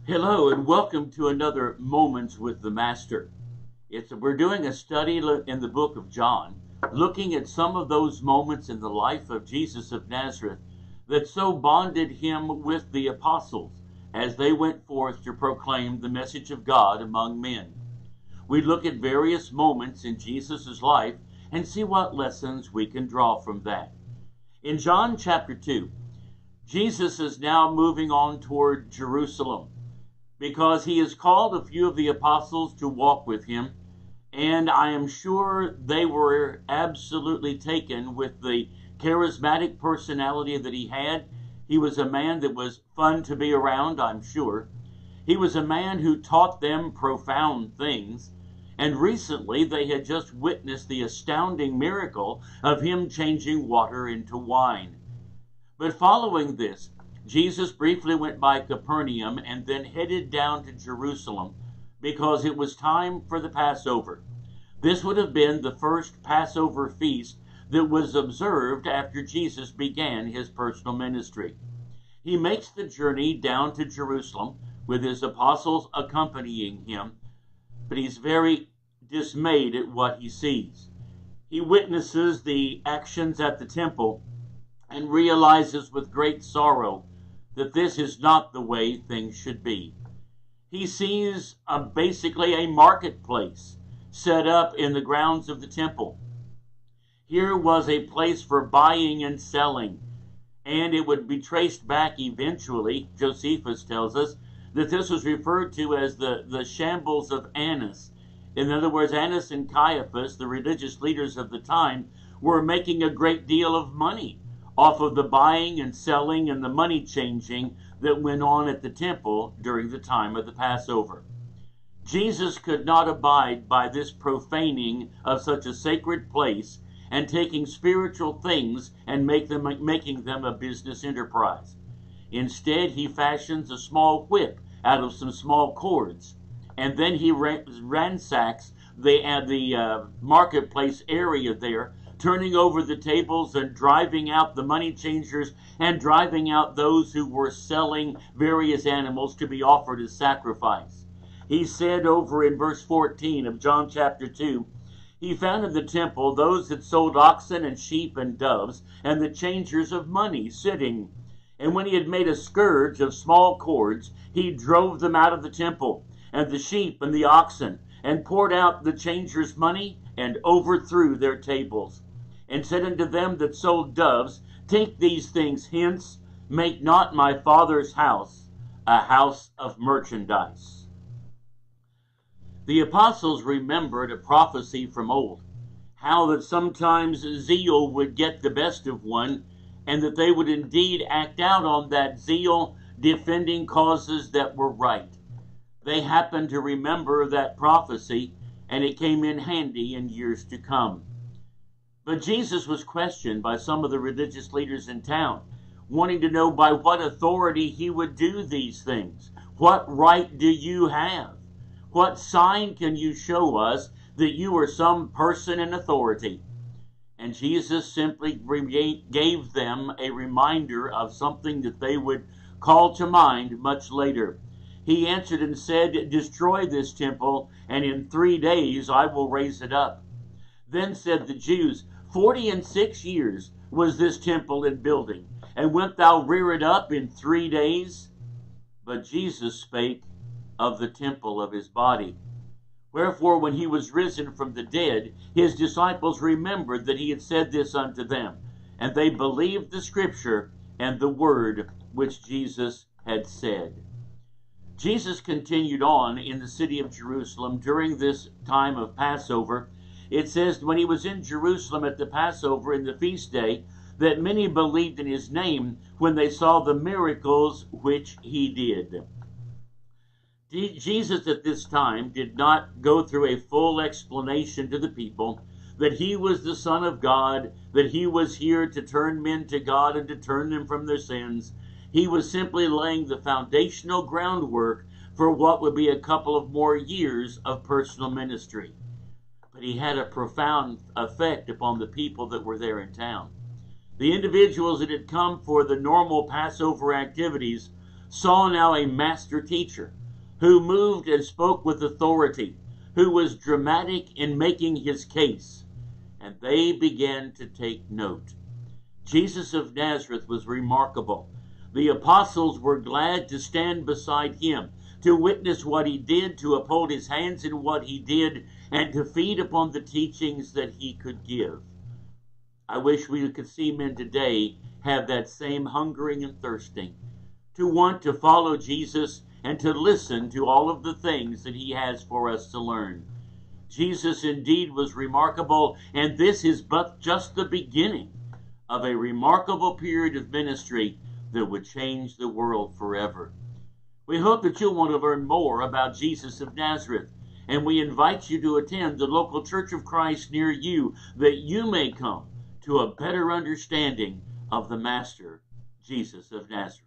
Hello and welcome to another Moments with the Master. We're doing a study in the book of John, looking at some of those moments in the life of Jesus of Nazareth that so bonded him with the apostles as they went forth to proclaim the message of God among men. We look at various moments in Jesus' life and see what lessons we can draw from that. In John chapter 2, Jesus is now moving on toward Jerusalem, because he has called a few of the apostles to walk with him, and I am sure they were absolutely taken with the charismatic personality that he had. He was a man that was fun to be around, I'm sure. He was a man who taught them profound things, and recently they had just witnessed the astounding miracle of him changing water into wine. But following this, Jesus briefly went by Capernaum and then headed down to Jerusalem because it was time for the Passover. This would have been the first Passover feast that was observed after Jesus began his personal ministry. He makes the journey down to Jerusalem with his apostles accompanying him, but he's very dismayed at what he sees. He witnesses the actions at the temple and realizes with great sorrow that this is not the way things should be. He sees basically a marketplace set up in the grounds of the temple. Here was a place for buying and selling, and it would be traced back eventually, Josephus tells us, that this was referred to as the shambles of Annas. In other words, Annas and Caiaphas, the religious leaders of the time, were making a great deal of money off of the buying and selling and the money changing that went on at the temple during the time of the Passover. Jesus could not abide by this profaning of such a sacred place and taking spiritual things and making them a business enterprise. Instead, he fashions a small whip out of some small cords, and then he ransacks the marketplace area there, turning over the tables and driving out the money changers and driving out those who were selling various animals to be offered as sacrifice. He said over in verse 14 of John chapter 2, he found in the temple those that sold oxen and sheep and doves and the changers of money sitting. And when he had made a scourge of small cords, he drove them out of the temple, and the sheep and the oxen, and poured out the changers' money, and overthrew their tables. And said unto them that sold doves, take these things hence, make not my Father's house a house of merchandise. The apostles remembered a prophecy from old, how that sometimes zeal would get the best of one, and that they would indeed act out on that zeal, defending causes that were right. They happened to remember that prophecy, and it came in handy in years to come. But Jesus was questioned by some of the religious leaders in town, wanting to know by what authority he would do these things. What right do you have? What sign can you show us that you are some person in authority? And Jesus simply gave them a reminder of something that they would call to mind much later. He answered and said, destroy this temple, and in 3 days I will raise it up. Then said the Jews, 46 years was this temple in building, and wilt thou rear it up in 3 days? But Jesus spake of the temple of his body. Wherefore, when he was risen from the dead, his disciples remembered that he had said this unto them, and they believed the scripture and the word which Jesus had said. Jesus continued on in the city of Jerusalem during this time of Passover. It says, when he was in Jerusalem at the Passover in the feast day, that many believed in his name when they saw the miracles which he did. Jesus at this time did not go through a full explanation to the people that he was the Son of God, that he was here to turn men to God and to turn them from their sins. He was simply laying the foundational groundwork for what would be a couple of more years of personal ministry. But he had a profound effect upon the people that were there in town. The individuals that had come for the normal Passover activities saw now a master teacher who moved and spoke with authority, who was dramatic in making his case, and they began to take note. Jesus of Nazareth was remarkable. The apostles were glad to stand beside him, to witness what he did, to uphold his hands in what he did, and to feed upon the teachings that he could give. I wish we could see men today have that same hungering and thirsting, to want to follow Jesus and to listen to all of the things that he has for us to learn. Jesus indeed was remarkable, and this is but just the beginning of a remarkable period of ministry that would change the world forever. We hope that you'll want to learn more about Jesus of Nazareth, and we invite you to attend the local Church of Christ near you, that you may come to a better understanding of the Master, Jesus of Nazareth.